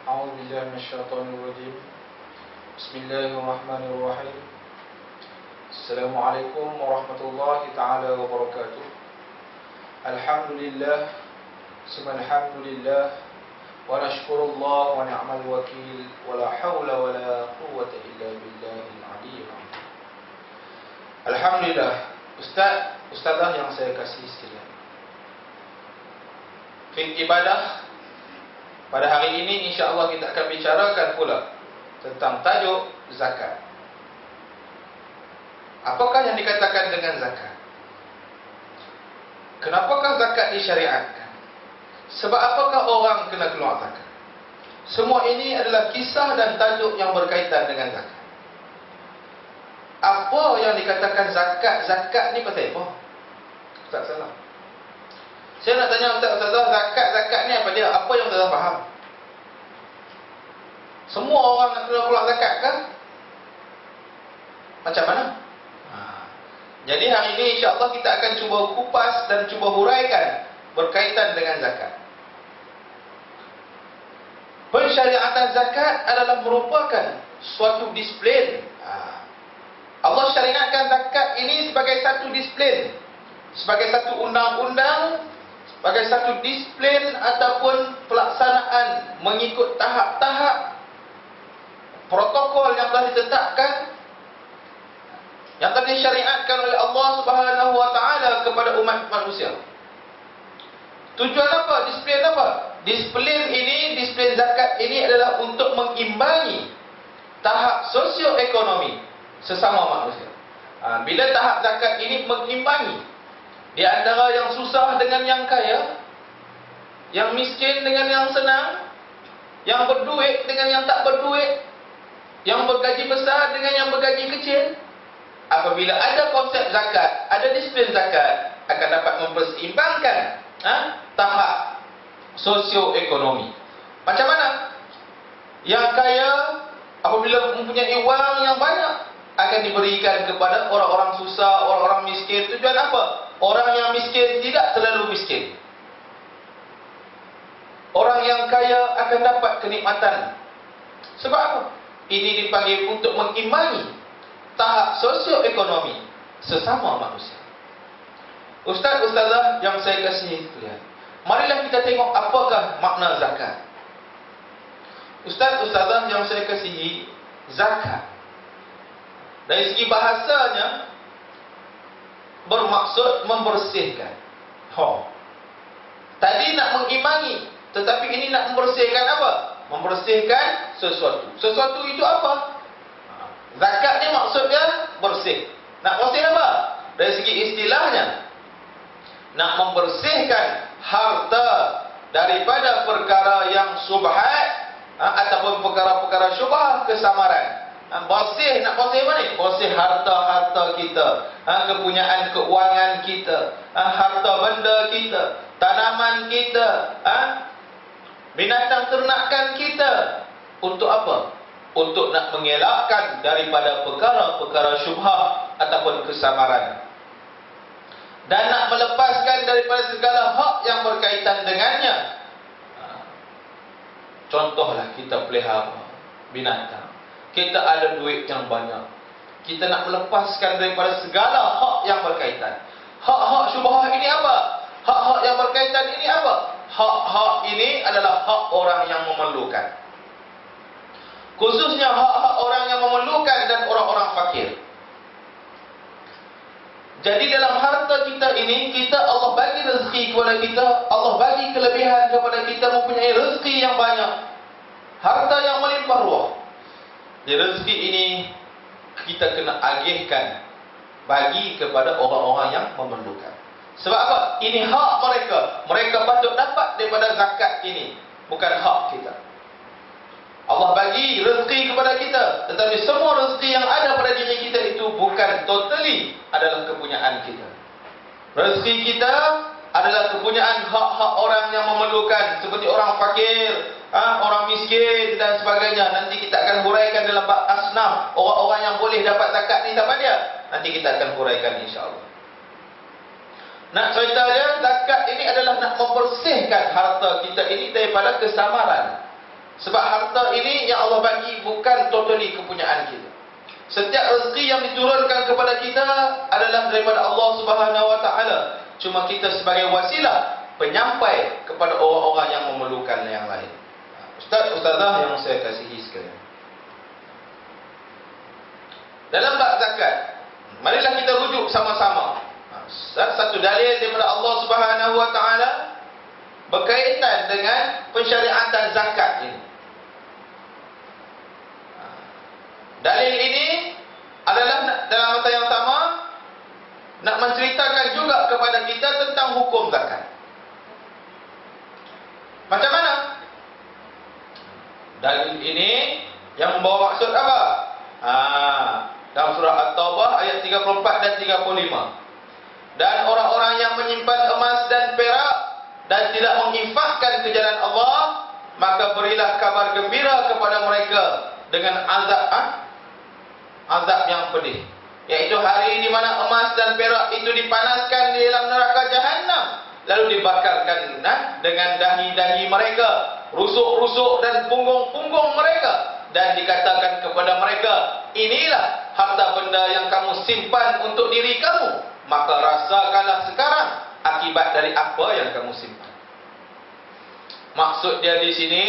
أعوذ بالله من الشيطان الرجيم. بسم الله الرحمن الرحيم. السلام عليكم ورحمة الله تعالى وبركاته. الحمد لله ثم الحمد لله ونشكر الله ونعم الوكيل ولا حول ولا قوة إلا بالله العلي العظيم. Alhamdulillah, Ustazah yang saya kasih sekalian, fiqh ibadah pada hari ini insya-Allah kita akan bicarakan pula tentang tajuk zakat. Apakah yang dikatakan dengan zakat? Kenapakah zakat disyariatkan? Sebab apakah orang kena keluar zakat? Semua ini adalah kisah dan tajuk yang berkaitan dengan zakat. Apa yang dikatakan zakat? Zakat ni pasal apa? Ustaz salah. Saya nak tanya Ustazah, zakat ni apa dia? Apa yang Ustazah faham? Semua orang nak kena keluar zakat ke? Macam mana? Jadi hari ini insya-Allah kita akan cuba kupas dan cuba huraikan berkaitan dengan zakat. Pensyariatan zakat adalah merupakan suatu disiplin. Allah syariatkan zakat ini sebagai satu disiplin, sebagai satu undang-undang, sebagai satu disiplin ataupun pelaksanaan mengikut tahap-tahap protokol yang telah ditetapkan, yang telah disyariatkan oleh Allah Subhanahu wa taala kepada umat manusia. Tujuan apa? Disiplin apa? Disiplin zakat ini adalah untuk mengimbangi tahap sosioekonomi sesama manusia. Bila tahap zakat ini mengimbangi di antara yang susah dengan yang kaya, yang miskin dengan yang senang, yang berduit dengan yang tak berduit, yang bergaji besar dengan yang bergaji kecil. Apabila ada konsep zakat, ada disiplin zakat, akan dapat memperseimbangkan tahap sosioekonomi. Macam mana? Yang kaya apabila mempunyai wang yang banyak akan diberikan kepada orang-orang susah, orang-orang miskin. Tujuan apa? Orang yang miskin tidak terlalu miskin. Orang yang kaya akan dapat kenikmatan. Sebab apa? Ini dipanggil untuk mengimbangi tahap sosioekonomi sesama manusia. Ustazah yang saya kasihi sekalian, marilah kita tengok apakah makna zakat. Ustazah yang saya kasihi, zakat dari segi bahasanya bermaksud membersihkan. Tadi nak mengimbangi, tetapi ini nak membersihkan apa? Membersihkan sesuatu. Sesuatu itu apa? Zakat ni maksudnya bersih. Nak bersih apa? Dari segi istilahnya, nak membersihkan harta daripada perkara yang syubhat ataupun perkara-perkara syubhat kesamaran. Bersih, nak bersih apa ni? Bersih harta-harta kita, kepunyaan keuangan kita, harta benda kita, tanaman kita, binatang ternakan kita. Untuk apa? Untuk nak mengelakkan daripada perkara-perkara syubhat ataupun kesamaran, dan nak melepaskan daripada segala hak yang berkaitan dengannya. Contohlah kita pelihara binatang, kita ada duit yang banyak, kita nak melepaskan daripada segala hak yang berkaitan. Hak-hak syubhat ini apa? Hak-hak yang berkaitan ini apa? Hak-hak ini adalah hak orang yang memerlukan, khususnya hak-hak orang yang memerlukan dan orang-orang fakir. Jadi dalam harta kita ini, Allah bagi rezeki kepada kita, Allah bagi kelebihan kepada kita, mempunyai rezeki yang banyak, harta yang melimpah ruah. Jadi rezeki ini kita kena agihkan bagi kepada orang-orang yang memerlukan. Sebab apa? Ini hak mereka. Mereka patut dapat daripada zakat ini, bukan hak kita. Allah bagi rezeki kepada kita, tetapi semua rezeki yang ada pada diri kita itu bukan totally adalah kepunyaan kita. Rezeki kita adalah kepunyaan hak-hak orang yang memerlukan, seperti orang fakir, orang miskin dan sebagainya. Nanti kita akan huraikan dalam bab asnaf, orang-orang yang boleh dapat zakat ni siapa dia? Nanti kita akan huraikan insya-Allah. Nak cerita dia, zakat ini adalah nak membersihkan harta kita ini daripada kesamaran. Sebab harta ini yang Allah bagi bukan totally kepunyaan kita. Setiap rezeki yang diturunkan kepada kita adalah daripada Allah Subhanahu Wa Taala. Cuma kita sebagai wasilah penyampai kepada orang-orang yang memerlukan yang lain. Ustazah yang saya kasihi sekalian, dalam bab zakat, marilah kita rujuk sama-sama. Satu dalil daripada Allah Subhanahu Wa Taala berkaitan dengan pensyariatan zakat ini. Dalil ini adalah dalam masa yang sama nak menceritakan juga kepada kita tentang hukum zakat. Macam mana? Dalil ini yang membawa maksud apa? Dalam surah At-Taubah ayat 34 dan 35. Dan orang-orang yang menyimpan emas dan perak dan tidak menginfakkan ke jalan Allah, maka berilah kabar gembira kepada mereka dengan azab yang pedih, yaitu hari di mana emas dan perak itu dipanaskan di dalam neraka Jahannam, lalu dibakarkan dengan dahi-dahi mereka, rusuk-rusuk dan punggung-punggung mereka, dan dikatakan kepada mereka, inilah harta benda yang kamu simpan untuk diri kamu, maka rasakanlah sekarang akibat dari apa yang kamu simpan. Maksud dia di sini,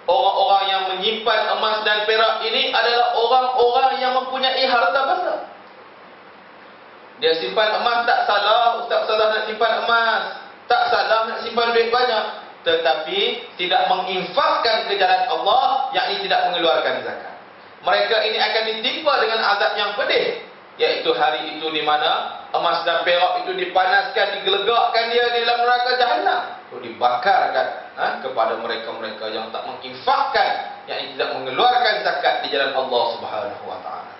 orang-orang yang menyimpan emas dan perak ini adalah orang-orang yang mempunyai harta benda. Dia simpan emas tak salah, ustaz salah nak simpan emas, tak salah nak simpan duit banyak, tetapi tidak menginfakkan ke jalan Allah, yakni tidak mengeluarkan zakat. Mereka ini akan ditimpa dengan azab yang pedih, yaitu hari itu di mana emas dan perak itu dipanaskan, digelegakkan dia di dalam neraka Jahannam, lalu dibakarkan kepada mereka-mereka yang tak menginfakkan, yang tidak mengeluarkan zakat di jalan Allah Subhanahu Wa Taala.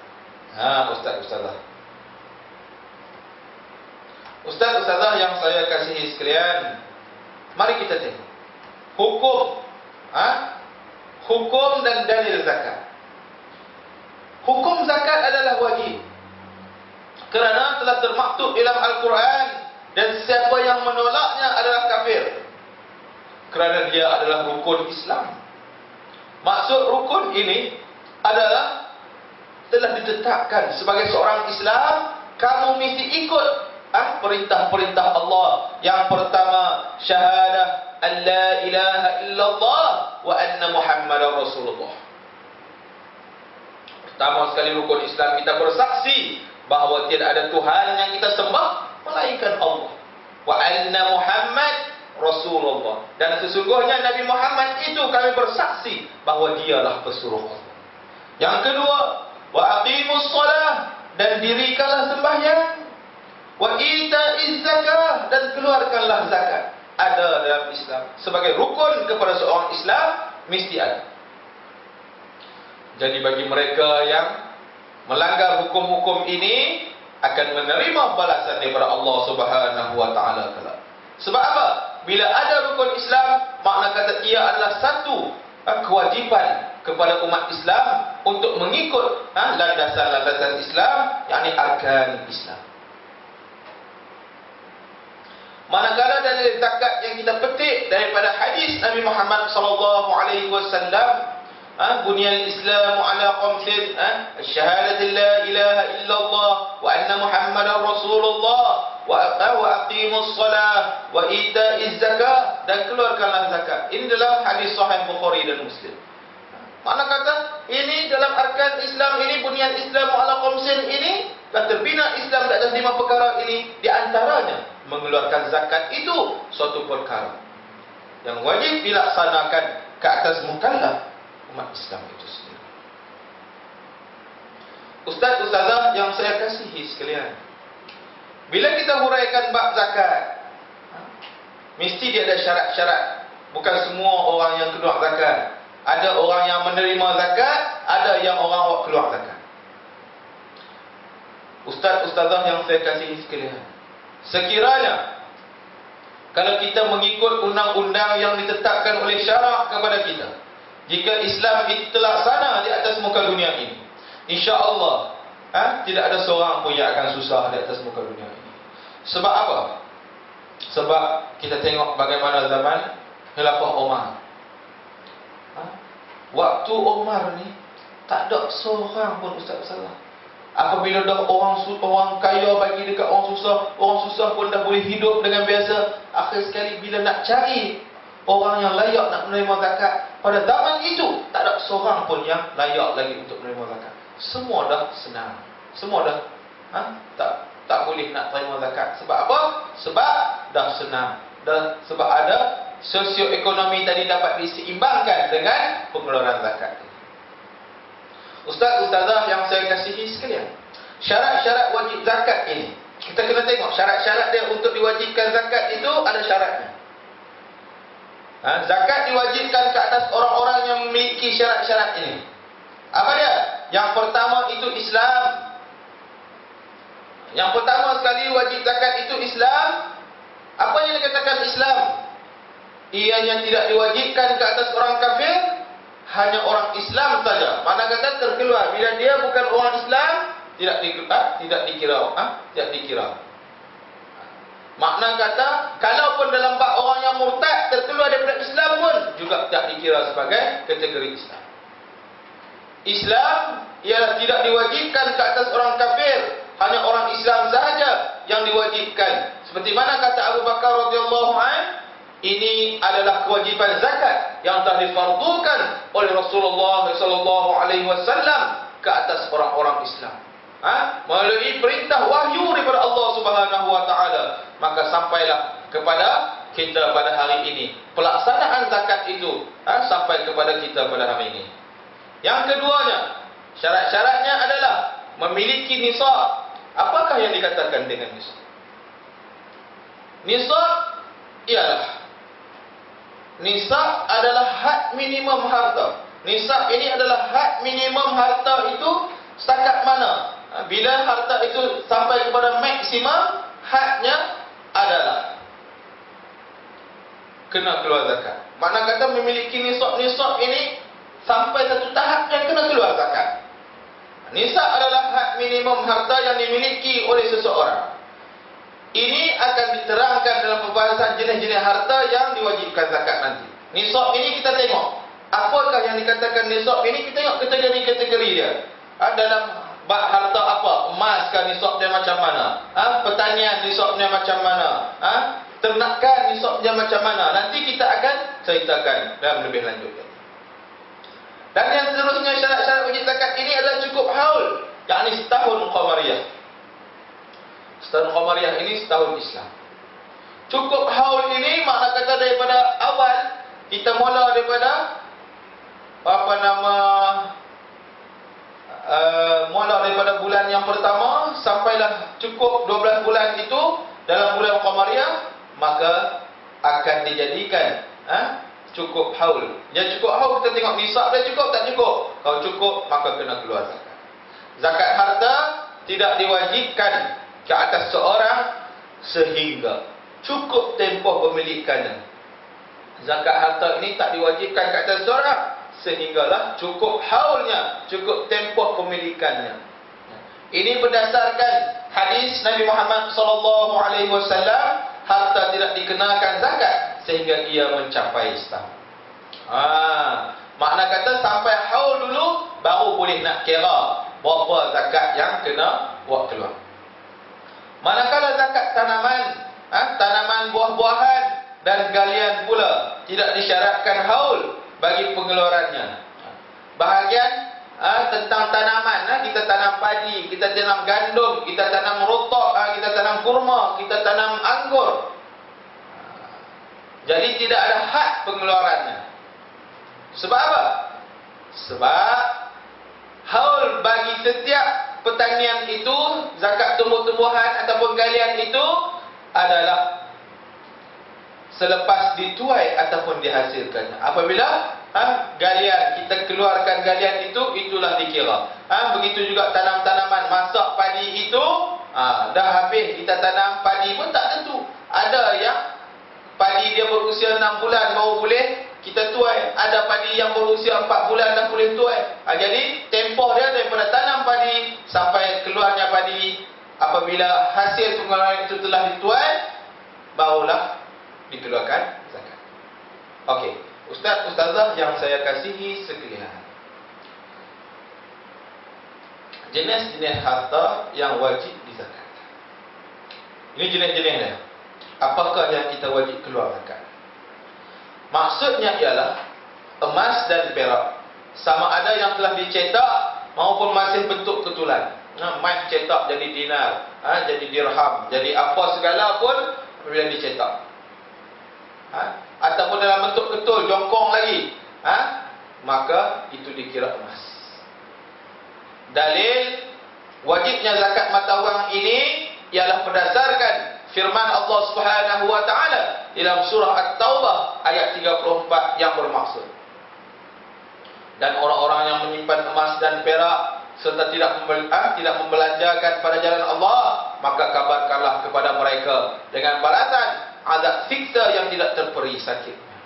Ustazah yang saya kasihi sekalian, mari kita tengok hukum dan dalil zakat. Hukum zakat adalah wajib kerana telah termaktub dalam Al-Quran, dan siapa yang menolaknya adalah kafir, kerana dia adalah rukun Islam. Maksud rukun ini adalah telah ditetapkan sebagai seorang Islam, kamu mesti ikut perintah-perintah Allah. Yang pertama, syahadah an la ilaha illallah wa anna Muhammadar Rasulullah. Pertama sekali rukun Islam, kita bersaksi bahawa tidak ada Tuhan yang kita sembah melainkan Allah, wa anna Muhammad Rasulullah, dan sesungguhnya Nabi Muhammad itu kami bersaksi bahawa dialah pesuruh Allah. Yang kedua, wa aqimus shalah, dan dirikanlah sembahyang, wa itaiz zakah, dan keluarkanlah zakat. Ada dalam Islam sebagai rukun kepada seorang Islam, mesti ada. Jadi bagi mereka yang melanggar hukum-hukum ini akan menerima balasan daripada Allah Subhanahu Wa Taala kelak. Sebab apa? Bila ada rukun Islam, makna kata ia adalah satu kewajipan kepada umat Islam untuk mengikut landasan-landasan Islam, yakni arkan Islam. Manakala dalil zakat yang kita petik daripada hadis Nabi Muhammad sallallahu alaihi wasallam, buniyal Islamu ala khamsin, syahadati la ilaha illallah wa anna Muhammadar Rasulullah wa aqimus salah wa itaiz zakah, dan keluarkanlah zakat. Ini dalam hadis sahih Bukhari dan Muslim. Mana kata ini dalam arkan Islam ini, buniyal Islamu ala khamsin ini, dan terbina Islam di atas 5 perkara ini. Di antaranya mengeluarkan zakat itu suatu perkara yang wajib dilaksanakan ke atas mukallaf umat Islam itu sendiri. Ustaz, ustazah yang saya kasihi sekalian, bila kita huraikan bab zakat, mesti dia ada syarat-syarat. Bukan semua orang yang keluar zakat. Ada orang yang menerima zakat, ada yang orang keluar zakat. Ustaz, ustazah yang saya kasihi sekalian, sekiranya kalau kita mengikut undang-undang yang ditetapkan oleh syarak kepada kita, jika Islam itu terlaksana di atas muka dunia ini, insya-Allah tidak ada seorang pun yang akan susah di atas muka dunia ini. Sebab apa? Sebab kita tengok bagaimana zaman Khilafah Umar. Waktu Umar ni tak ada seorang pun ustaz salah. Apabila dah orang kaya bagi dekat orang susah pun dah boleh hidup dengan biasa. Akhir sekali bila nak cari orang yang layak nak menerima zakat, pada zaman itu tak ada seorang pun yang layak lagi untuk menerima zakat. Semua dah senang. Semua dah tak boleh nak terima zakat. Sebab apa? Sebab dah senang. Sebab ada sosioekonomi tadi dapat diseimbangkan dengan pengeluaran zakat. Ustaz, ustazah yang saya kasihi sekalian, syarat-syarat wajib zakat ini, kita kena tengok syarat-syarat dia untuk diwajibkan zakat itu ada syaratnya. Zakat diwajibkan ke atas orang-orang yang memiliki syarat-syarat ini. Apa dia? Yang pertama itu Islam. Yang pertama sekali wajib zakat itu Islam. Apa yang dikatakan Islam? Ianya tidak diwajibkan ke atas orang kafir, hanya orang Islam saja. Mana kata terkeluar bila dia bukan orang Islam, tidak dikira. Makna kata kalaupun dalam bab orang yang murtad terkeluar daripada Islam pun juga tidak dikira sebagai kategori Islam. Islam ialah tidak diwajibkan ke atas orang kafir, hanya orang Islam sahaja yang diwajibkan. Seperti mana kata Abu Bakar radhiyallahu anhu, ini adalah kewajipan zakat yang telah difardukan oleh Rasulullah sallallahu alaihi wasallam ke atas orang-orang Islam. Melalui perintah wahyu daripada Allah Subhanahu wa taala, maka sampailah kepada kita pada hari ini. Pelaksanaan zakat itu sampai kepada kita pada hari ini. Yang keduanya, syarat-syaratnya adalah memiliki nisab. Apakah yang dikatakan dengan nisab? Nisab adalah had minimum harta. Nisab ini adalah had minimum harta itu setakat mana? Bila harta itu sampai kepada maksimum, hadnya adalah kena keluar zakat. Makna kata memiliki nisab ini sampai satu tahap yang kena keluar zakat. Nisab adalah had minimum harta yang dimiliki oleh seseorang. Ini akan diterangkan dalam pembahasan jenis-jenis harta yang diwajibkan zakat nanti. Nisab ini kita tengok, apakah yang dikatakan nisab ini, kita tengok kategori-kategori dia. Dalam bab harta apa? Emas kan nisab dia macam mana? Pertanian nisabnya macam mana? Ternakan nisabnya macam mana? Nanti kita akan ceritakan dalam lebih lanjut. Dan yang seterusnya syarat-syarat wajib zakat ini adalah cukup haul, yakni setahun qamariyah. Setahun qamariyah ini setahun Islam. Cukup haul ini makna kata daripada awal kita mula daripada mula daripada bulan yang pertama sampailah cukup 12 bulan itu dalam bulan qamariyah, maka akan dijadikan cukup haul. Yang cukup haul kita tengok nisab dia cukup tak cukup. Kalau cukup maka kena keluar zakat. Zakat harta tidak diwajibkan ke atas seorang sehingga cukup tempoh pemilikannya. Zakat harta ini tak diwajibkan ke atas seorang sehinggalah cukup haulnya, cukup tempoh pemilikannya. Ini berdasarkan hadis Nabi Muhammad sallallahu alaihi wasallam, harta tidak dikenakan zakat sehingga ia mencapai setahun. Makna kata sampai haul dulu baru boleh nak kira berapa zakat yang kena buat keluar. Manakala zakat tanaman, tanaman buah-buahan dan galian pula tidak disyaratkan haul bagi pengeluarannya. Bahagian tentang tanaman, kita tanam padi, kita tanam gandum, kita tanam rotok, kita tanam kurma, kita tanam anggur. Jadi tidak ada had pengeluarannya. Sebab apa? Sebab haul bagi setiap pertanian itu, zakat tumbuh-tumbuhan ataupun galian itu adalah selepas dituai ataupun dihasilkannya. Apabila galian, kita keluarkan galian itu, itulah dikira. Begitu juga tanam-tanaman, masak padi itu, dah habis kita tanam padi pun tak tentu. Ada yang padi dia berusia 6 bulan baru boleh kita tuai. Ada padi yang berusia 4 bulan dah boleh tuai. Jadi tempoh dia daripada tanam padi sampai keluarnya padi, apabila hasil pengeluaran itu telah dituai, barulah dikeluarkan zakat. Okey, ustaz, ustazah yang saya kasihi sekalian, jenis-jenis harta yang wajib dizakat. Ini jenis-jenis dia. Apakah yang kita wajib keluar zakat? Maksudnya ialah emas dan perak, sama ada yang telah dicetak maupun masih bentuk ketulan. Emas cetak jadi dinar, jadi dirham, jadi apa segala pun bila dicetak. Ataupun dalam bentuk ketul, jongkong lagi, maka itu dikira emas. Dalil wajibnya zakat mata wang ini ialah berdasarkan firman Allah Subhanahu wa taala dalam surah At-Taubah ayat 34 yang bermaksud, dan orang-orang yang menyimpan emas dan perak serta tidak membelanjakan pada jalan Allah, maka kabarkanlah kepada mereka dengan balasan azab siksa yang tidak terperi sakitnya.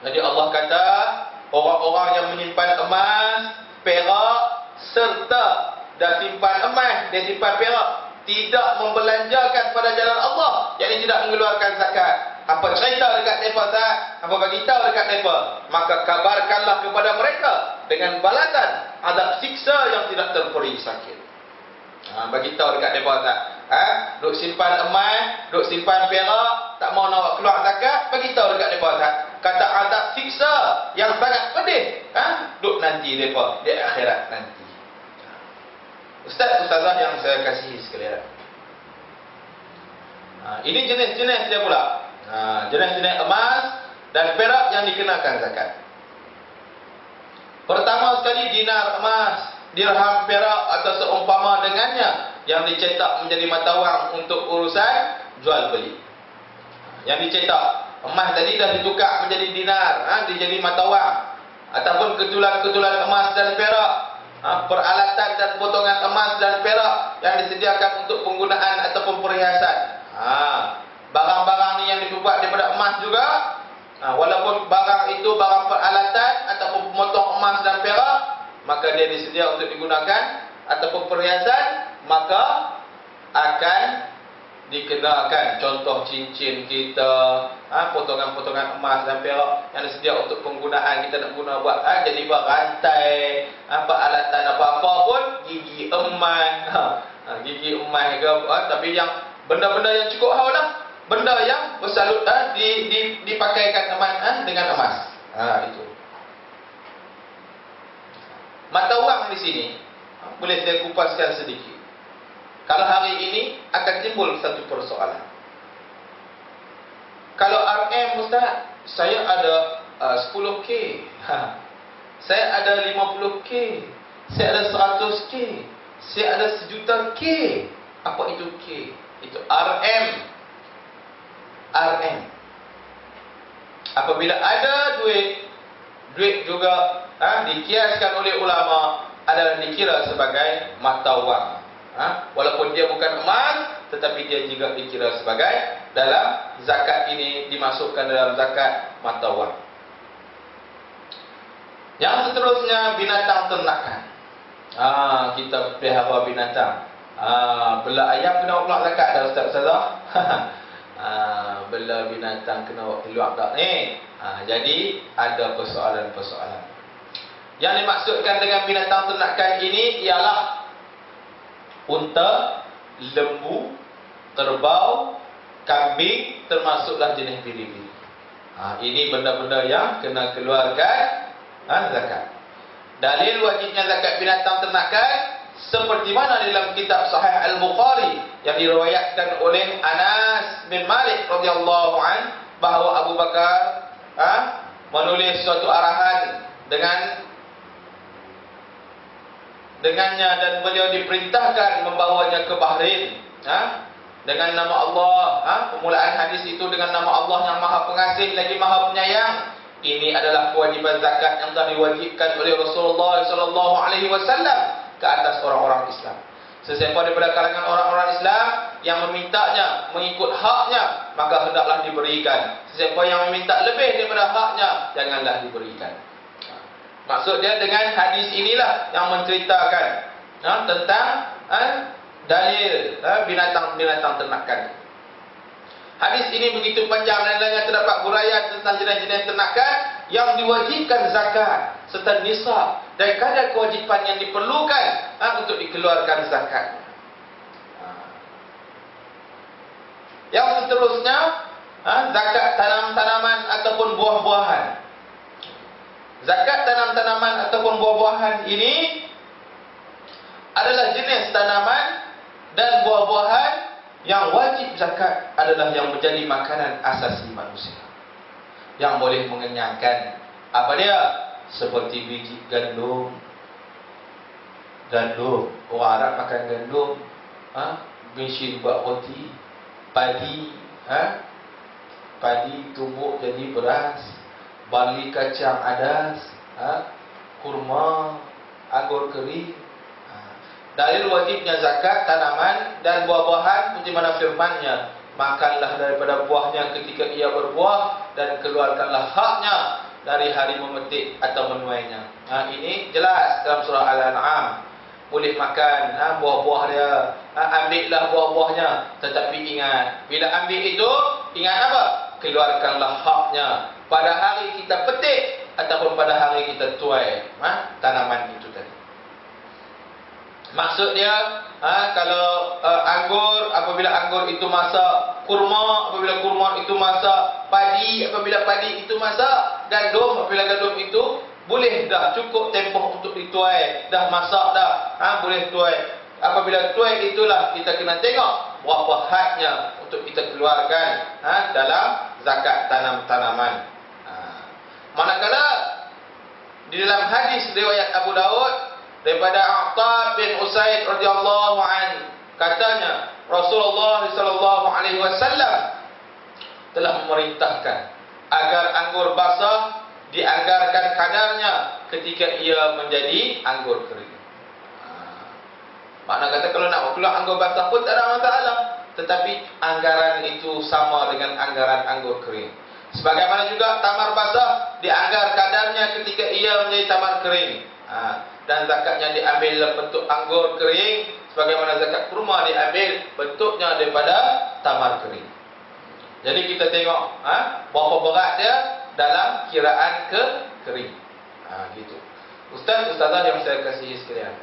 Jadi Allah kata, orang-orang yang menyimpan emas, perak serta dah simpan emas, dia simpan perak, tidak membelanjakan pada jalan Allah, yakni tidak mengeluarkan zakat. Apa cerita dekat mereka Ustaz? Apa bagi tahu dekat mereka? Maka kabarkanlah kepada mereka dengan balasan azab siksa yang tidak terperi sakit. Bagi tahu dekat mereka Ustaz. Duk simpan emas, duk simpan perak, tak mau nak keluar zakat, bagi tahu dekat mereka Ustaz. Kata azab siksa yang sangat pedih, duk nanti mereka di akhirat nanti. Ustaz, ustazah yang saya kasihi sekalian, ini jenis-jenis dia pula. Jenis-jenis emas dan perak yang dikenakan zakat. Pertama sekali, dinar emas, dirham perak atau seumpama dengannya yang dicetak menjadi mata wang untuk urusan jual beli. Yang dicetak emas tadi dah ditukar menjadi dinar, dijadi mata wang, ataupun ketulan-ketulan emas dan perak, peralatan dan potongan emas dan perak yang disediakan untuk penggunaan ataupun perhiasan. Barang-barang ni yang dibuat daripada emas juga, walaupun barang itu barang peralatan ataupun pemotong emas dan perak, maka dia disedia untuk digunakan ataupun perhiasan, maka akan dikenakan. Contoh cincin kita, potongan-potongan emas dan perak yang disedia untuk penggunaan, kita nak guna buat jadi buat rantai, peralatan apa-apa pun, gigi emas, gigi emas ke, tapi yang benda-benda yang cukup haul lah, benda yang bersalut dipakaikan emas dengan emas. Itu. Mata wang di sini boleh saya kupaskan sedikit. Kalau hari ini akan timbul satu persoalan. Kalau RM Ustaz, saya ada 10K, saya ada 50K, saya ada 100K, saya ada 1,000,000K. Apa itu K? Itu RM. RM. Apabila ada duit juga dikiaskan oleh ulama adalah dikira sebagai mata wang. Walaupun dia bukan emas, tetapi dia juga dikira sebagai, dalam zakat ini dimasukkan dalam zakat mata wang. Yang seterusnya, binatang ternakan. Kita pelihara binatang. Bela ayam kena keluar zakat dah Ustaz-Ustazah. Bela binatang kena keluar tak ni? Jadi ada persoalan-persoalan. Yang dimaksudkan dengan binatang ternakan ini ialah unta, lembu, kerbau, kambing, termasuklah jenis biri-biri. Ini benda-benda yang kena keluarkan zakat. Dalil wajibnya zakat binatang ternakan seperti mana dalam kitab Sahih Al-Bukhari yang diriwayatkan oleh Anas bin Malik radhiyallahu an, bahawa Abu Bakar menulis suatu arahan dengan dengannya dan beliau diperintahkan membawanya ke Bahrain. Dengan nama Allah. Permulaan hadis itu dengan nama Allah yang Maha Pengasih lagi Maha Penyayang. Ini adalah kewajiban zakat yang telah diwajibkan oleh Rasulullah SAW ke atas orang-orang Islam. Sesiapa daripada kalangan orang-orang Islam yang memintanya, mengikut haknya, maka hendaklah diberikan. Sesiapa yang meminta lebih daripada haknya, janganlah diberikan. Maksud dia dengan hadis inilah yang menceritakan tentang dalil binatang-binatang ternakan. Hadis ini begitu panjang dan lainnya terdapat huraian tentang jenis-jenis ternakan yang diwajibkan zakat serta nisab dan kadar kewajipan yang diperlukan untuk dikeluarkan zakat. Yang seterusnya, zakat tanam-tanaman ataupun buah-buahan. Zakat tanam-tanaman ataupun buah-buahan ini adalah jenis tanaman dan buah-buahan yang wajib zakat adalah yang menjadi makanan asasi manusia, yang boleh mengenyangkan. Apa dia? Seperti biji gandum. Orang Arab makan gandum. Mesin buat roti. Padi. Padi tumbuk jadi beras. Barli kacang adas. Kurma. Anggur kering. Dalil wajibnya zakat tanaman dan buah-buahan seperti mana firman-Nya, makanlah daripada buahnya ketika ia berbuah dan keluarkanlah haknya dari hari memetik atau menuainya. Ini jelas dalam surah Al-An'am. Boleh makan buah-buah dia, ambillah buah-buahnya, tetapi ingat, bila ambil itu ingat apa? Keluarkanlah haknya pada hari kita petik ataupun pada hari kita tuai tanaman itu tadi. Maksud dia, kalau anggur, apabila anggur itu masak, kurma, apabila kurma itu masak, padi, apabila padi itu masak, gandum, apabila gandum itu boleh dah, cukup tempoh untuk dituai, dah masak dah, boleh tuai. Apabila tuai itulah kita kena tengok berapa hadnya untuk kita keluarkan dalam zakat tanam-tanaman. Manakala di dalam hadis riwayat Abu Daud daripada A'tab bin Usaid radhiyallahu an, katanya Rasulullah sallallahu alaihi wasallam telah memerintahkan agar anggur basah dianggarkan kadarnya ketika ia menjadi anggur kering. Makna kata kalau nak keluar anggur basah pun tak ada masalah, tetapi anggaran itu sama dengan anggaran anggur kering. Sebagaimana juga tamar basah dianggar kadarnya ketika ia menjadi tamar kering. Dan zakatnya diambil dalam bentuk anggur kering, sebagaimana zakat kurma diambil bentuknya daripada tamar kering. Jadi kita tengok berapa berat dia dalam kiraan kering. Gitu. Ustazah yang saya kasihi sekalian,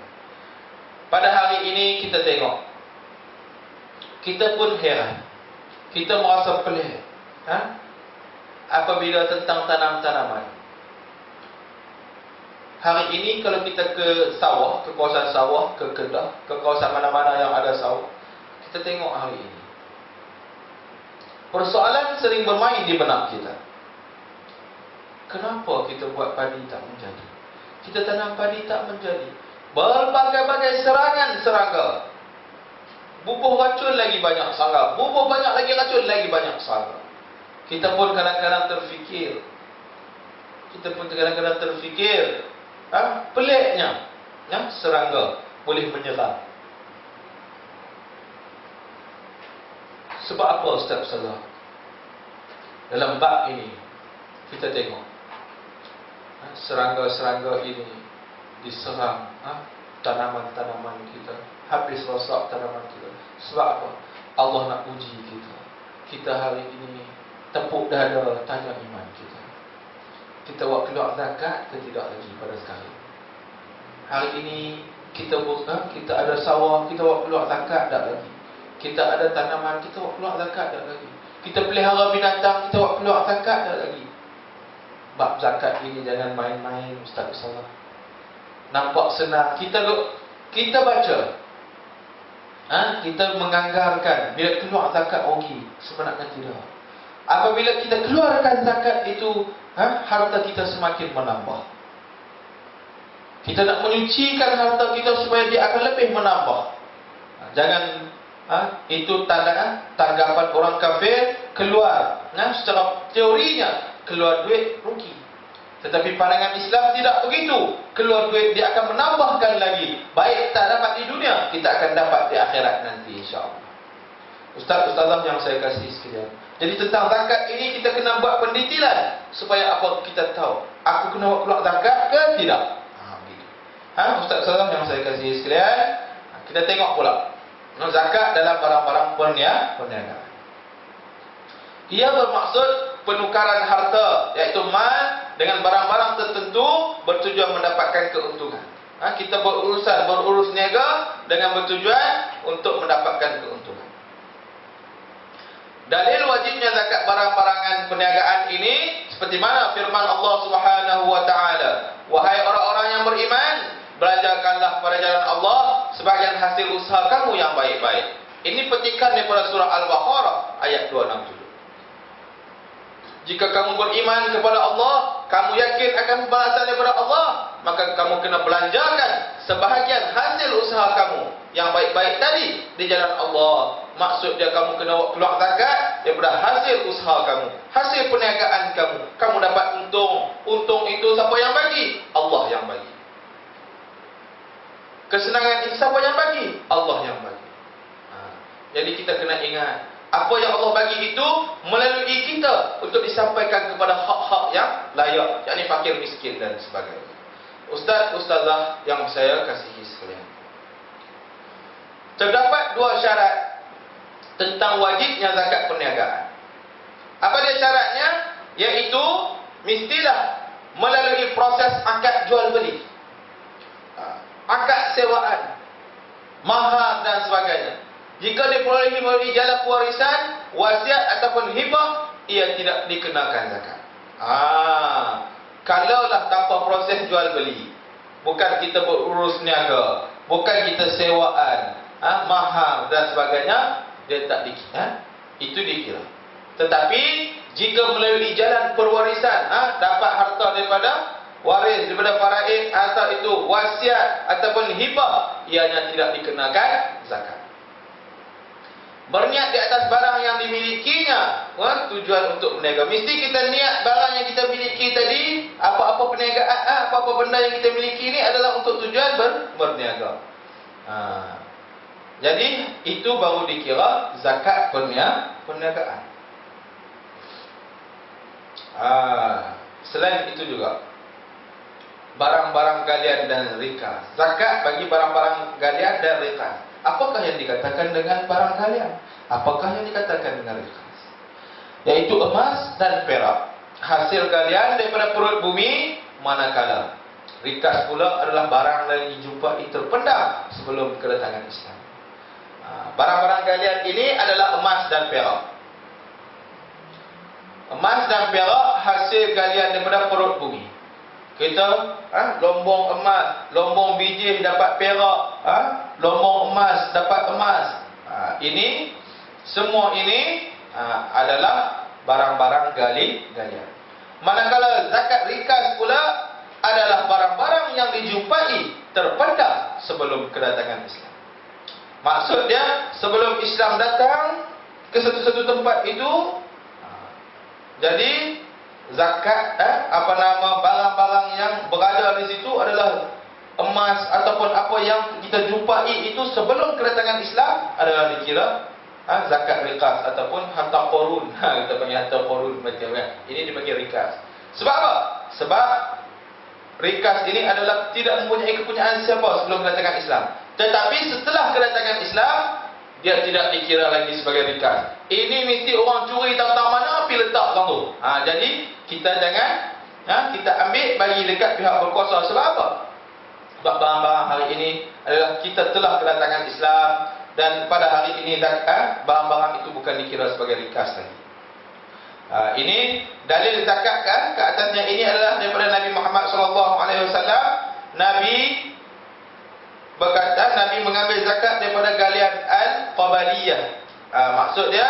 pada hari ini kita tengok, kita pun heran, kita merasa pelik apabila tentang tanam-tanaman. Hari ini kalau kita ke sawah, ke kawasan sawah, ke Kedah, ke kawasan mana-mana yang ada sawah, kita tengok hari ini, persoalan sering bermain di benak kita. Kenapa kita buat padi tak menjadi? Kita tanam padi tak menjadi. Berbagai-bagai serangan serangga. Bubuh racun lagi banyak serangga. Bubuh banyak lagi racun lagi banyak serangga. Kita pun kadang-kadang terfikir. Peliknya serangga boleh menyerang. Sebab apa Ustaz Salah? Dalam bab ini kita tengok serangga-serangga ini diserang tanaman-tanaman kita, habis rosak tanaman kita. Sebab apa? Allah nak uji kita. Kita hari ini tepuk dada tanya iman kita. Kita buat keluar zakat ke tidak lagi pada sekarang. Hari ini kita ada sawah, kita buat keluar zakat tak lagi. Kita ada tanaman, kita buat keluar zakat tak lagi. Kita pelihara binatang, kita buat keluar zakat tak lagi. Bab zakat ini jangan main-main Ustaz Salah. Nampak senang, kita baca, kita menganggarkan bila keluar zakat rugi, sebenarnya tidak. Apabila kita keluarkan zakat itu, harta kita semakin menambah. Kita nak menyucikan harta kita supaya dia akan lebih menambah. Jangan itu tanggapan orang kafir keluar. Secara teorinya keluar duit rugi. Tetapi pandangan Islam tidak begitu. Keluar duit dia akan menambahkan lagi. Baik tak dapat di dunia, kita akan dapat di akhirat nanti insya-Allah. Ustaz-ustazah yang saya kasih sekalian. Jadi tentang zakat ini kita kena buat pendetilan supaya apa kita tahu. Aku kena buat keluar zakat ke tidak? Ustaz-ustazah yang saya kasih sekalian, kita tengok pula zakat dalam barang-barang perniagaan. Ia bermaksud penukaran harta, iaitu mal dengan barang-barang tertentu bertujuan mendapatkan keuntungan. Kita berurus niaga dengan bertujuan untuk mendapatkan keuntungan. Dalil wajibnya zakat barang-barangan perniagaan ini seperti mana firman Allah Subhanahu wa taala, "Wahai orang-orang yang beriman, belanjakanlah pada jalan Allah sebagian hasil usaha kamu yang baik-baik." Ini petikan daripada surah Al-Baqarah ayat 267. Jika kamu beriman kepada Allah, kamu yakin akan pembalasan daripada Allah, maka kamu kena belanjakan sebahagian hasil usaha kamu yang baik-baik tadi di jalan Allah. Maksud dia kamu kena keluar zakat daripada hasil usaha kamu, hasil perniagaan kamu. Kamu dapat untung. Untung itu siapa yang bagi? Allah yang bagi. Kesenangan itu siapa yang bagi? Allah yang bagi. Jadi kita kena ingat, apa yang Allah bagi itu melalui kita untuk disampaikan kepada hak-hak yang layak, yakni fakir, miskin dan sebagainya. Ustaz-ustazah yang saya kasihi sekalian, terdapat dua syarat tentang wajibnya zakat perniagaan. Apa dia syaratnya? Yaitu mestilah melalui proses akad jual beli, akad sewaan, mahar dan sebagainya. Jika diperolehi melalui jalan pewarisan, wasiat ataupun hibah, ia tidak dikenakan zakat. Kalaulah tanpa proses jual beli, bukan kita berurus niaga, bukan kita sewaan, mahar dan sebagainya, dia tak dikira, itu dikira. Tetapi jika melalui jalan perwarisan, dapat harta daripada waris, daripada faraid, atau itu wasiat ataupun hibah, ianya tidak dikenakan zakat. Berniat di atas barang yang dimilikinya, tujuan untuk berniaga. Mesti kita niat barang yang kita miliki tadi, apa-apa perniagaan, apa-apa benda yang kita miliki ini adalah untuk tujuan berniaga. Jadi itu baru dikira zakat perniagaan. Selain itu juga barang-barang galian dan rikas. Zakat bagi barang-barang galian dan rikas. Apakah yang dikatakan dengan barang galian? Apakah yang dikatakan dengan rikas? Yaitu emas dan perak, hasil galian daripada perut bumi, manakala rikas pula adalah barang yang dijumpai terpendam sebelum kedatangan Islam. Barang-barang galian ini adalah emas dan perak. Emas dan perak hasil galian daripada perut bumi. Kita lombong emas, lombong biji dapat perak, lombong emas dapat emas. Ini semua ini adalah barang-barang galian. Manakala zakat rikas pula adalah barang-barang yang dijumpai terpendam sebelum kedatangan Islam. Maksud dia, sebelum Islam datang ke satu-satu tempat itu, jadi zakat barang-barang yang berada di situ adalah emas ataupun apa yang kita jumpai itu sebelum kedatangan Islam adalah dikira zakat rikas ataupun harta korun. Kita panggil harta korun macam kan. Ini dipanggil rikas. Sebab apa? Sebab rikas ini adalah tidak mempunyai kepunyaan siapa sebelum kedatangan Islam. Tetapi setelah kedatangan Islam, dia tidak dikira lagi sebagai rikas. Ini mesti orang curi tentang mana, pergi letak orang tu. Jadi kita jangan kita ambil bagi dekat pihak berkuasa. Sebab apa? Sebab barang-barang hari ini adalah kita telah kedatangan Islam, dan pada hari ini barang-barang itu bukan dikira sebagai rikas lagi. Ini dalil zakat ke atasnya ini adalah daripada Nabi Muhammad SAW. Nabi berkata, Nabi mengambil zakat daripada galian Al-Qabaliyah. Maksud dia,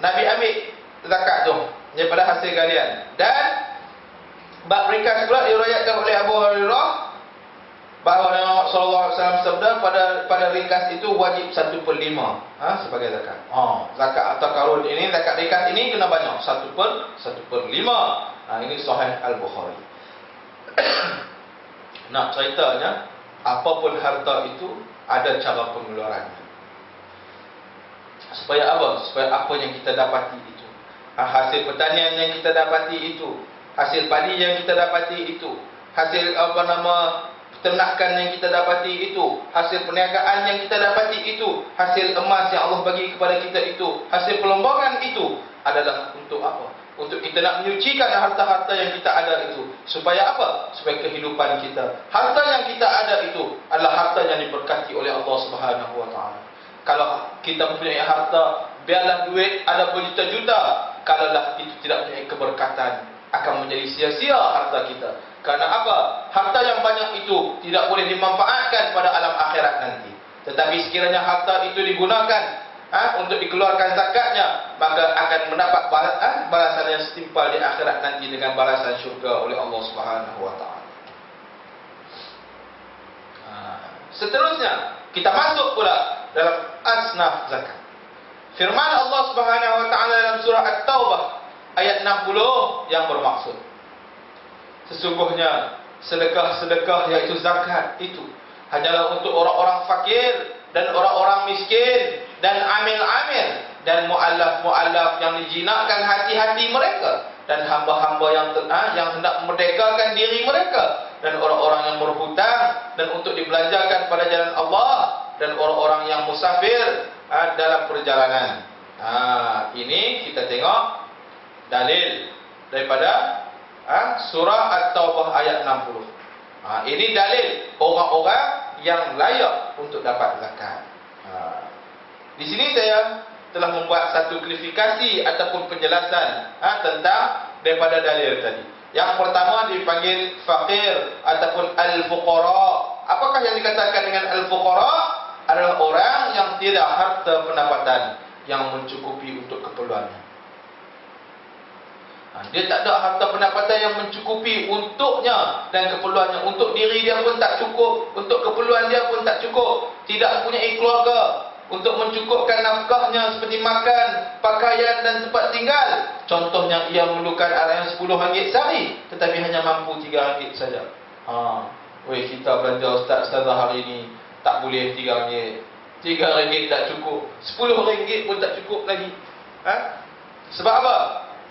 Nabi ambil zakat tu daripada hasil galian. Dan bab rikas pula diriwayatkan oleh Abu Hurairah bersabda pada ringkas itu wajib 1/5 sebagai zakat. Zakat atau karun ini, zakat ringkas ini kena banyak 1/5. Ini Sahih Al-Bukhari. Nak ceritanya, apapun harta itu ada cara pengeluarannya. Supaya apa? Supaya apa yang kita dapati itu, hasil pertanian yang kita dapati itu, hasil padi yang kita dapati itu, hasil peternakan yang kita dapati itu, hasil perniagaan yang kita dapati itu, hasil emas yang Allah bagi kepada kita itu, hasil pelombangan itu adalah untuk apa? Untuk kita nak menyucikan harta-harta yang kita ada itu. Supaya apa? Supaya kehidupan kita, harta yang kita ada itu adalah harta yang diberkati oleh Allah Subhanahu wa taala. Kalau kita mempunyai harta, biarlah duit ada berjuta-juta, kalaulah itu tidak mempunyai keberkatan, akan menjadi sia-sia harta kita. Karena apa? Harta yang banyak itu tidak boleh dimanfaatkan pada alam akhirat nanti. Tetapi sekiranya harta itu digunakan untuk dikeluarkan zakatnya, maka akan mendapat balasan yang setimpal di akhirat nanti dengan balasan syurga oleh Allah Subhanahu wa taala. Seterusnya, kita masuk pula dalam asnaf zakat. Firman Allah Subhanahu wa taala dalam surah At-Taubah ayat 60 yang bermaksud, sesungguhnya sedekah-sedekah yaitu zakat itu hanyalah untuk orang-orang fakir dan orang-orang miskin dan amil-amil dan mu'allaf-mu'allaf yang dijinakkan hati-hati mereka, dan hamba-hamba yang hendak memerdekakan diri mereka, dan orang-orang yang berhutang dan untuk dibelanjakan pada jalan Allah, dan orang-orang yang musafir dalam perjalanan. Ini kita tengok dalil daripada surah At-Taubah ayat 60. Ini dalil orang-orang yang layak untuk dapat zakat. Di sini saya telah membuat satu klarifikasi ataupun penjelasan tentang daripada dalil tadi. Yang pertama dipanggil fakir ataupun al-fuqara. Apakah yang dikatakan dengan al-fuqara? Adalah orang yang tidak harta pendapatan yang mencukupi untuk keperluannya. Dia tak ada harta pendapatan yang mencukupi untuknya dan keperluannya. Untuk diri dia pun tak cukup, untuk keperluan dia pun tak cukup. Tidak mempunyai keluarga untuk mencukupkan nafkahnya seperti makan, pakaian dan tempat tinggal. Contohnya, ia memerlukan RM10 sehari, tetapi hanya mampu RM3 saja. Kita belanja ustaz-ustazah hari ini tak boleh RM3. RM3 tak cukup, RM10 pun tak cukup lagi. Sebab apa?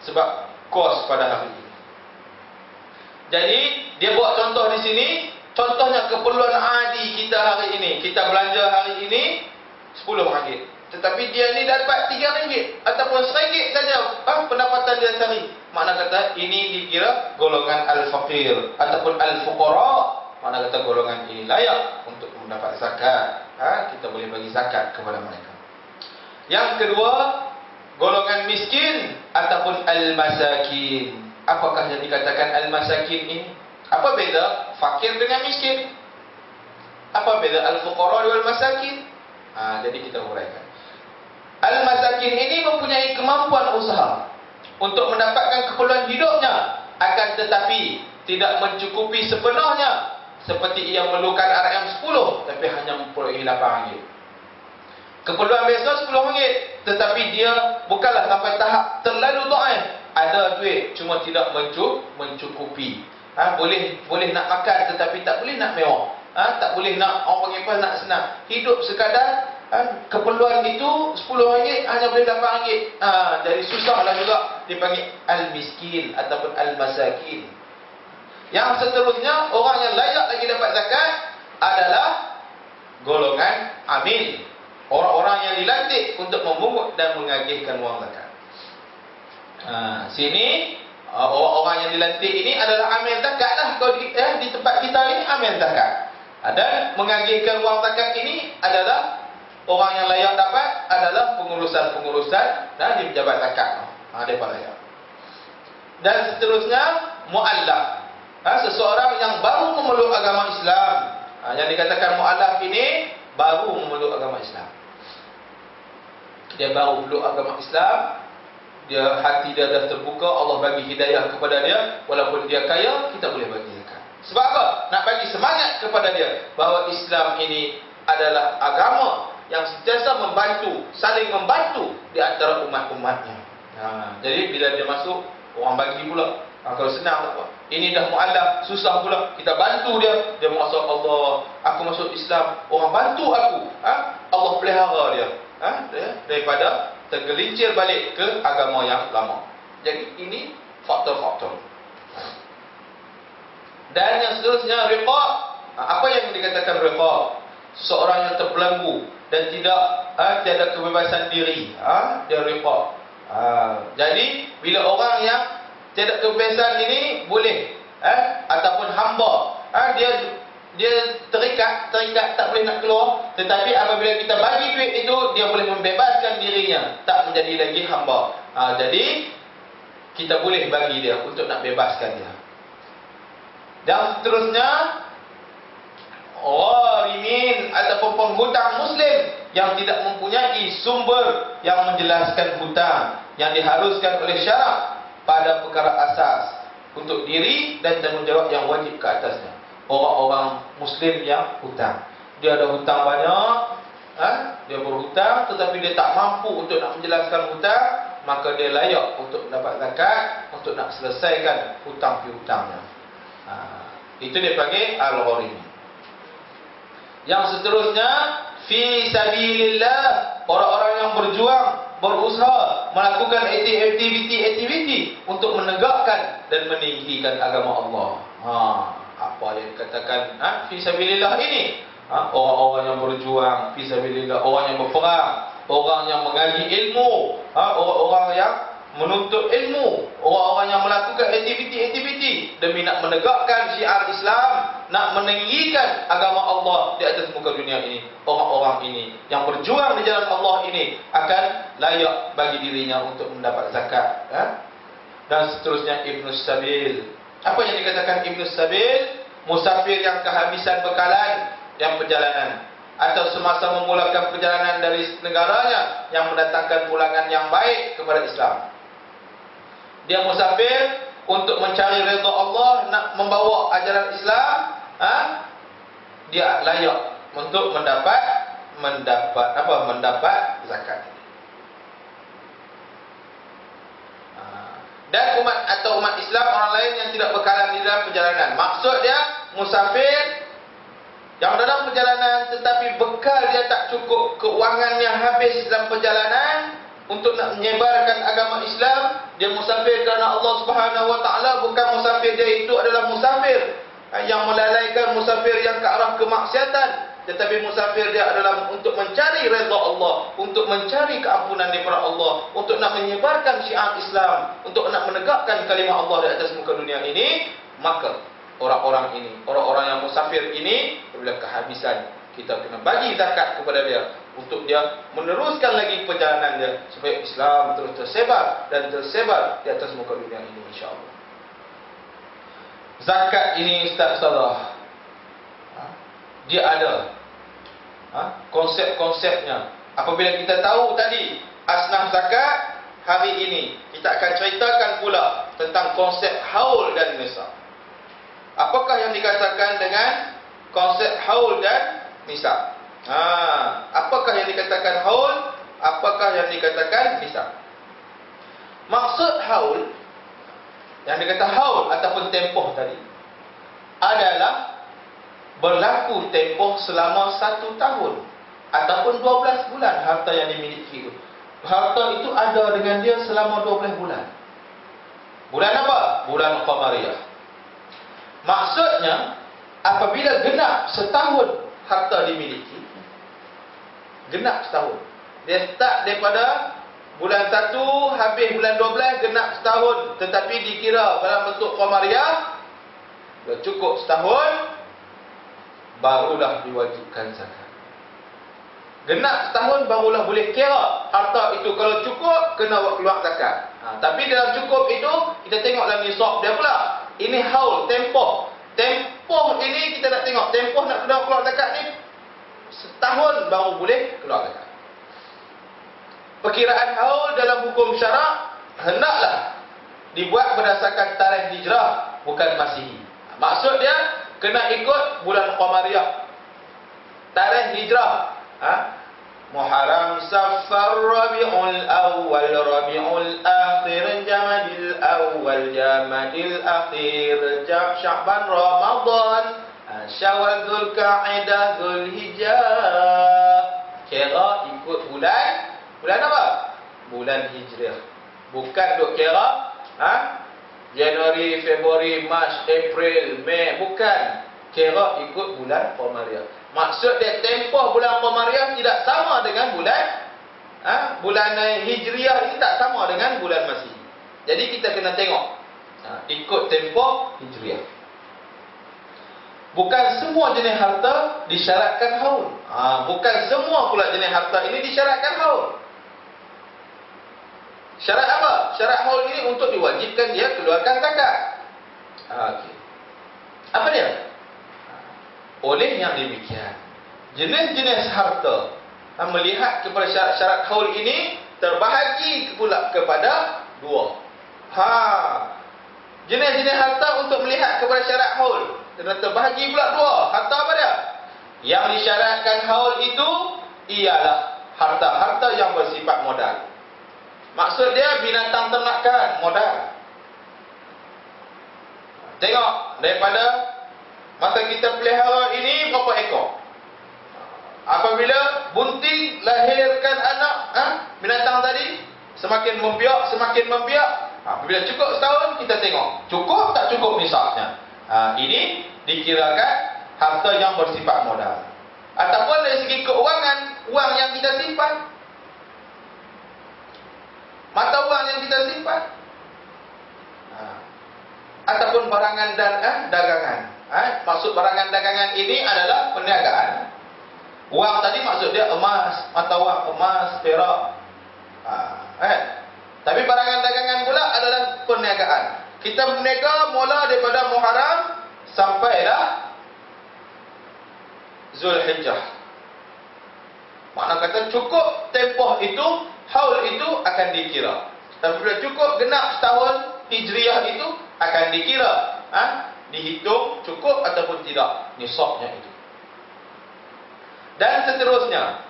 Sebab kos pada hari ini. Jadi dia buat contoh di sini. Contohnya keperluan adi kita hari ini, kita belanja hari ini RM10, tetapi dia ni dapat RM3 ataupun RM1 saja pendapatan dia sehari. Makna kata ini dikira golongan al-faqir ataupun al-fuqara. Makna kata golongan ini layak untuk mendapat zakat. Kita boleh bagi zakat kepada mereka. Yang kedua, golongan miskin ataupun al-masakin. Apakah yang dikatakan al-masakin ini? Apa beza fakir dengan miskin? Apa beza al-fuqara wal masakin? Jadi kita uraikan. Al-masakin ini mempunyai kemampuan usaha untuk mendapatkan keperluan hidupnya, akan tetapi tidak mencukupi sepenuhnya. Seperti ia memerlukan RM10 tapi hanya memperoleh RM8. Keperluan biasa RM10, tetapi dia bukanlah sampai tahap terlalu dhaif. Ada duit cuma tidak mencukupi. Boleh nak makan tetapi tak boleh nak mewah. Tak boleh nak, orang panggil apa, nak senang. Hidup sekadar keperluan itu RM10 hanya boleh RM8. Jadi susahlah juga dipanggil al-miskin ataupun al-masakin. Yang seterusnya, orang yang layak lagi dapat zakat adalah golongan amil. Orang-orang yang dilantik untuk memungut dan mengagihkan wang zakat. Sini orang-orang yang dilantik ini adalah amil zakat lah. Kalau di tempat kita ini amil zakat. Dan mengagihkan wang zakat ini adalah orang yang layak dapat adalah pengurusan-pengurusan dan di pejabat zakat. Mereka layak. Dan seterusnya, mu'allaf. Seseorang yang baru memeluk agama Islam. Yang dikatakan mu'allaf ini baru memeluk agama Islam. Dia baru memeluk agama Islam, hati dia dah terbuka, Allah bagi hidayah kepada dia. Walaupun dia kaya, kita boleh bagi zakat. Sebab apa? Nak bagi semangat kepada dia bahawa Islam ini adalah agama yang sentiasa membantu, saling membantu di antara umat-umatnya. Jadi bila dia masuk, orang bagi pula. Kalau senang tak apa. Ini dah mu'alaf, susah pula. Kita bantu dia. Dia masuk, Allah, aku masuk Islam. Orang bantu aku. Allah pelihara dia. Daripada tergelincir balik ke agama yang lama. Jadi ini faktor-faktor. Dan yang seterusnya, riqa. Apa yang dikatakan riqa? Seorang yang terbelenggu dan tiada kebebasan diri. Dia riqa. Jadi bila orang yang tiada kebebasan ini boleh ataupun hamba, dia terikat tak boleh nak keluar, tetapi apabila kita bagi duit itu, dia boleh membebaskan dirinya, tak menjadi lagi hamba. Jadi kita boleh bagi dia untuk nak bebaskan dia. Dan seterusnya, gharimin ataupun penghutang muslim yang tidak mempunyai sumber yang menjelaskan hutang yang diharuskan oleh syarak pada perkara asas untuk diri dan tanggungjawab yang wajib ke atasnya. Orang-orang muslim yang hutang, dia ada hutang banyak, dia berhutang tetapi dia tak mampu untuk nak menjelaskan hutang, maka dia layak untuk mendapat zakat untuk nak selesaikan hutang piutangnya. Itu dia panggil al-gharim. Yang seterusnya, fi sabilillah, orang-orang yang berjuang, berusaha melakukan aktiviti untuk menegakkan dan meninggikan agama Allah. Apa yang dikatakan fi sabilillah ini? Orang-orang yang berjuang fi sabilillah, orang yang berperang, orang yang mengaji ilmu, orang-orang yang menuntut ilmu, orang-orang yang melakukan aktiviti demi nak menegakkan syiar Islam, nak meninggikan agama Allah di atas muka dunia ini. Orang-orang ini yang berjuang di jalan Allah ini akan layak bagi dirinya untuk mendapat zakat. Dan seterusnya, Ibnu Sabil. Apa yang dikatakan Ibnu Sabil? Musafir yang kehabisan bekalan yang perjalanan, atau semasa memulakan perjalanan dari negaranya yang mendatangkan pulangan yang baik kepada Islam. Dia musafir untuk mencari redha Allah, nak membawa ajaran Islam, dia layak untuk mendapat zakat. Dan umat Islam orang lain yang tidak bekalan di dalam perjalanan. Maksud dia musafir yang dalam perjalanan tetapi bekal dia tak cukup, keuangannya habis dalam perjalanan untuk nak menyebarkan agama Islam. Dia musafir kerana Allah Subhanahu Wa Taala, bukan musafir dia itu adalah musafir yang melalaikan, musafir yang ke arah kemaksiatan, tetapi musafir dia adalah untuk mencari redha Allah, untuk mencari keampunan daripada Allah, untuk nak menyebarkan syiar Islam, untuk nak menegakkan kalimah Allah di atas muka dunia ini. Maka orang-orang ini, orang-orang yang musafir ini, bila kehabisan, kita kena bagi zakat kepada dia untuk dia meneruskan lagi perjalanan dia supaya Islam terus tersebar dan tersebar di atas muka dunia ini, insya-Allah. Zakat ini, Ustaz-Ustazah, dia ada konsep-konsepnya. Apabila kita tahu tadi asnaf zakat, hari ini kita akan ceritakan pula tentang konsep haul dan nisab. Apakah yang dikatakan dengan konsep haul dan nisab? Apakah yang dikatakan haul? Apakah yang dikatakan nisab? Maksud haul, yang dikata haul ataupun tempoh tadi, adalah berlaku tempoh selama 1 tahun ataupun 12 bulan harta yang dimiliki itu. Harta itu ada dengan dia selama 12 bulan. Bulan apa? Bulan Qamariyah. Maksudnya, apabila genap setahun harta dimiliki, genap setahun. Dia start daripada bulan 1, habis bulan 12, genap setahun. Tetapi dikira dalam bentuk Qamariyah, dah cukup setahun, barulah diwajibkan zakat. Genap setahun barulah boleh kira harta itu. Kalau cukup, kena keluar zakat. Tapi dalam cukup itu, kita tengok dalam nisab dia pula. Ini haul, tempoh. Tempoh ini kita nak tengok. Tempoh nak keluar zakat ni, setahun baru boleh keluar zakat. Perkiraan haul dalam hukum syarak hendaklah dibuat berdasarkan tarikh hijrah, bukan Masihi. Maksud dia, kena ikut bulan Qamariyah. tarikh hijrah. Muharram, Safar, Rabiul Awal, Rabiul Akhir, Jamadil Awal, Jamadil Akhir, Sya'ban, Ramadan, Syawal, Zulkaidah, Zulhijjah. Kira ikut bulan apa? Bulan Hijriah. Bukan duk kira Januari, Februari, Mac, April, Mei. Bukan. Kira ikut bulan Qamariah. Maksud dia tempoh bulan Qamariah tidak sama dengan bulan Hijriah ini, tak sama dengan bulan Masihi. Jadi kita kena tengok ikut tempoh Hijriah. Bukan semua jenis harta disyaratkan haul. Bukan semua pula jenis harta ini disyaratkan haul. Syarat apa? Syarat haul ini untuk diwajibkan dia keluarkan zakat. Okay. Apa dia? Oleh yang demikian, jenis-jenis harta melihat kepada syarat-syarat haul ini terbahagi pula kepada dua. Jenis-jenis harta untuk melihat kepada syarat haul terbahagi pula dua. Harta apa dia? Yang disyaratkan haul itu ialah harta-harta yang bersifat modal. Maksud dia binatang ternakan modal. Tengok daripada masa kita pelihara ini berapa ekor. Apabila bunting lahirkan anak binatang tadi, semakin membiak. Apabila cukup setahun, kita tengok cukup tak cukup nisabnya. Ini dikirakan harta yang bersifat modal. Ataupun dari segi keuangan, wang yang kita simpan, mata wang yang kita simpan, ataupun barangan dan dagangan. Maksud barangan dagangan ini adalah perniagaan. Wang tadi maksud dia emas, mata wang emas, perak. Tapi barangan dagangan pula adalah perniagaan. Kita berniaga mula daripada Muharram sampailah Zulhijjah. Makna kata cukup tempoh itu, haul itu akan dikira. Dan bila cukup genap setahun Hijriah itu akan dikira. Dihitung cukup ataupun tidak nisabnya itu. Dan seterusnya,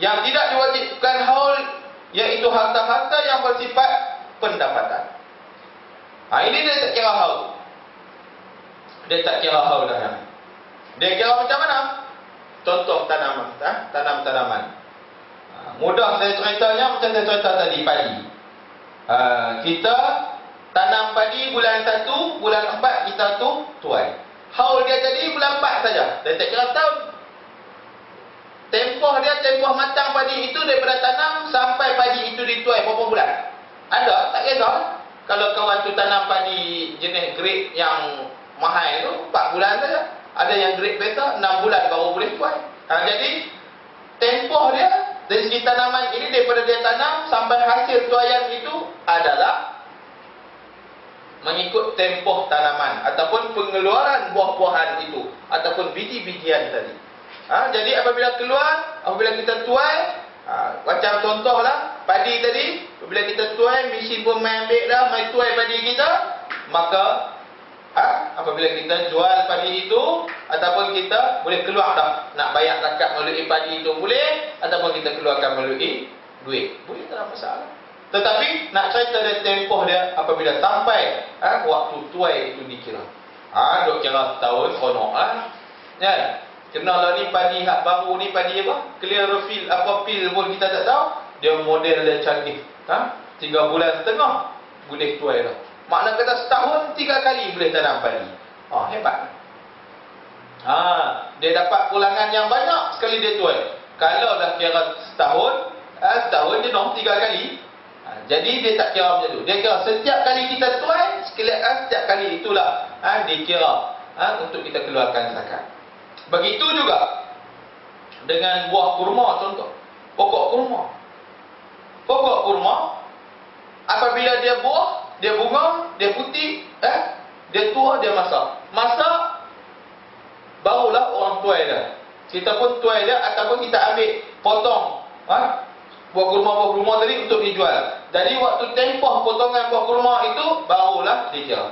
yang tidak diwajibkan haul iaitu harta-harta yang bersifat pendapatan. Ini dia tak kira haul. Dia tak kira haul dah. Dia kira macam mana? Contoh tanaman, tanam-tanaman. Mudah saya ceritanya macam saya cerita tadi, padi. Kita tanam padi bulan 1, bulan 4 kita tuai. Haul dia jadi bulan 4 saja. Dia tak kira tahun. Tempoh matang padi itu daripada tanam sampai padi itu dituai berapa bulan? Ada, tak kisah. Kalau kawan tu tanam padi jenis grade yang mahal itu 4 bulan saja. Ada yang grade better 6 bulan baru boleh tuai. Jadi tempoh dia dari segi tanaman ini daripada dia tanam sampai hasil tuaian itu adalah mengikut tempoh tanaman ataupun pengeluaran buah-buahan itu ataupun biji-bijian tadi. Jadi apabila kita tuai, macam contohlah padi tadi, apabila kita tuai, mesin pun main ambil dah, main tuai padi kita, maka apabila kita jual padi itu ataupun kita boleh keluar dah nak bayar zakat melalui padi itu boleh, ataupun kita keluarkan melalui duit boleh, tak ada masalah. Tetapi nak cerita dia tempoh dia apabila sampai waktu tuai itu dikira. Duk kira setahun konok kan. Kenalah ni padi hak baru ni, padi apa? Chlorophyll apa pil pun kita tak tahu. Dia model dia canggih. 3 bulan setengah boleh tuai dah. Makna kata setahun 3 kali boleh tanam padi. Hebat. Dia dapat pulangan yang banyak sekali dia tuai. Kalau dah kira setahun dia nombor 3 kali. Jadi dia tak kira macam tu. Dia kira setiap kali kita tuai, setiap kali itulah dikira untuk kita keluarkan zakat. Begitu juga dengan buah kurma contoh. Pokok kurma apabila dia buah, dia bunga, dia putih, dia tua, dia masak. Masak barulah orang tuai dia. Kita pun tuai dia ataupun kita ambil potong buah kurma tadi untuk dijual. Jadi waktu tempoh potongan buah kurma itu barulah dikira.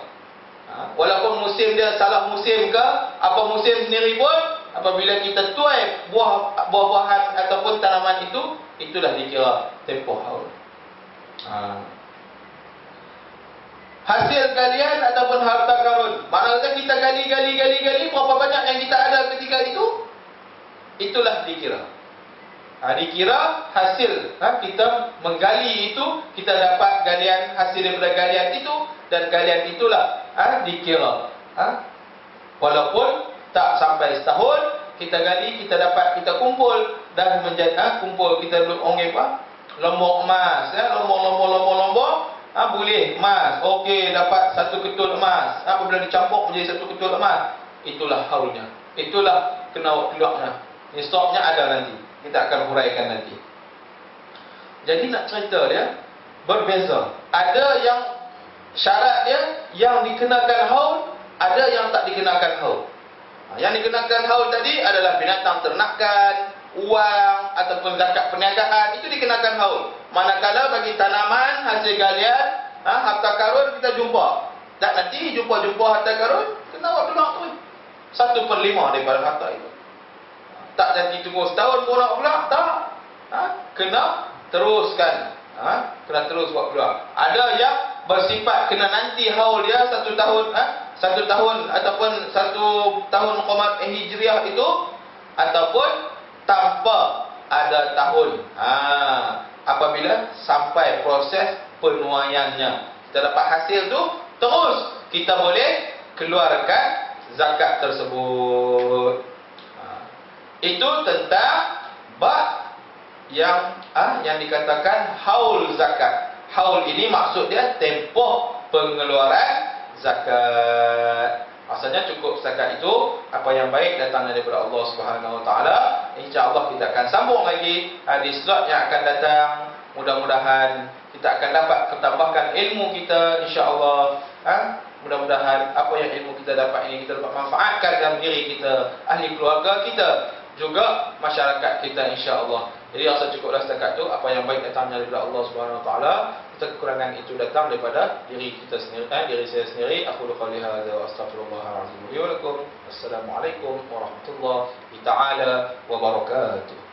Walaupun musim dia salah musim ke apa musim sendiri pun, apabila kita tuai buah-buahan ataupun tanaman itu, itulah dikira tempoh haul. Hasil galian ataupun harta karun, maknanya kita gali, berapa banyak yang kita ada ketika itu, itulah dikira. Dikira hasil kita menggali itu, kita dapat galian, hasil daripada galian itu, dan galian itulah dikira. Walaupun tak sampai setahun kita gali, kita dapat, kita kumpul dan menjadi kumpul, kita onggep lombok emas, lombok boleh emas, okey, dapat satu ketul emas, apabila dicampur menjadi satu ketul emas, itulah haulnya, itulah kena keluarnya. Ini stoknya ada nanti, kita akan huraikan nanti. Jadi nak cerita dia berbeza. Ada yang syarat dia yang dikenakan haul, ada yang tak dikenakan haul. Yang dikenakan haul tadi adalah binatang ternakan, uang ataupun zakat perniagaan, itu dikenakan haul. Manakala bagi tanaman, hasil galian, harta karun kita jumpa. Tak nanti jumpa harta karun, kena waktu tu 1/5 daripada harta itu. Tak nanti tunggu setahun pun nak pula, tak. Kena teruskan. Kena terus buat keluar. Ada yang bersifat kena nanti haul dia 1 tahun, 1 tahun ataupun 1 tahun Hijriah itu, ataupun tanpa ada tahun. Apabila sampai proses penuaiannya, kita dapat hasil tu, terus kita boleh keluarkan zakat tersebut. Itu tentang bab yang dikatakan haul zakat. Haul ini maksud dia tempoh pengeluaran zakat. Maksudnya cukup setakat itu. Apa yang baik datang daripada Allah Subhanahu Wa Taala. InsyaAllah kita akan sambung lagi di slot yang akan datang. Mudah-mudahan kita akan dapat ketambahkan ilmu kita, insyaAllah. Mudah-mudahan apa yang ilmu kita dapat ini kita dapat manfaatkan dalam diri kita, ahli keluarga kita, juga masyarakat kita, insya-Allah. Jadi rasa cukuplah setakat itu. Apa yang baik datang daripada Allah Subhanahu Wa Taala. Kita kekurangan itu datang daripada diri kita sendiri, diri saya sendiri. Aku qouli hadza wa astaghfirullahal azim li wa lakum. Assalamualaikum warahmatullahi taala wabarakatuh.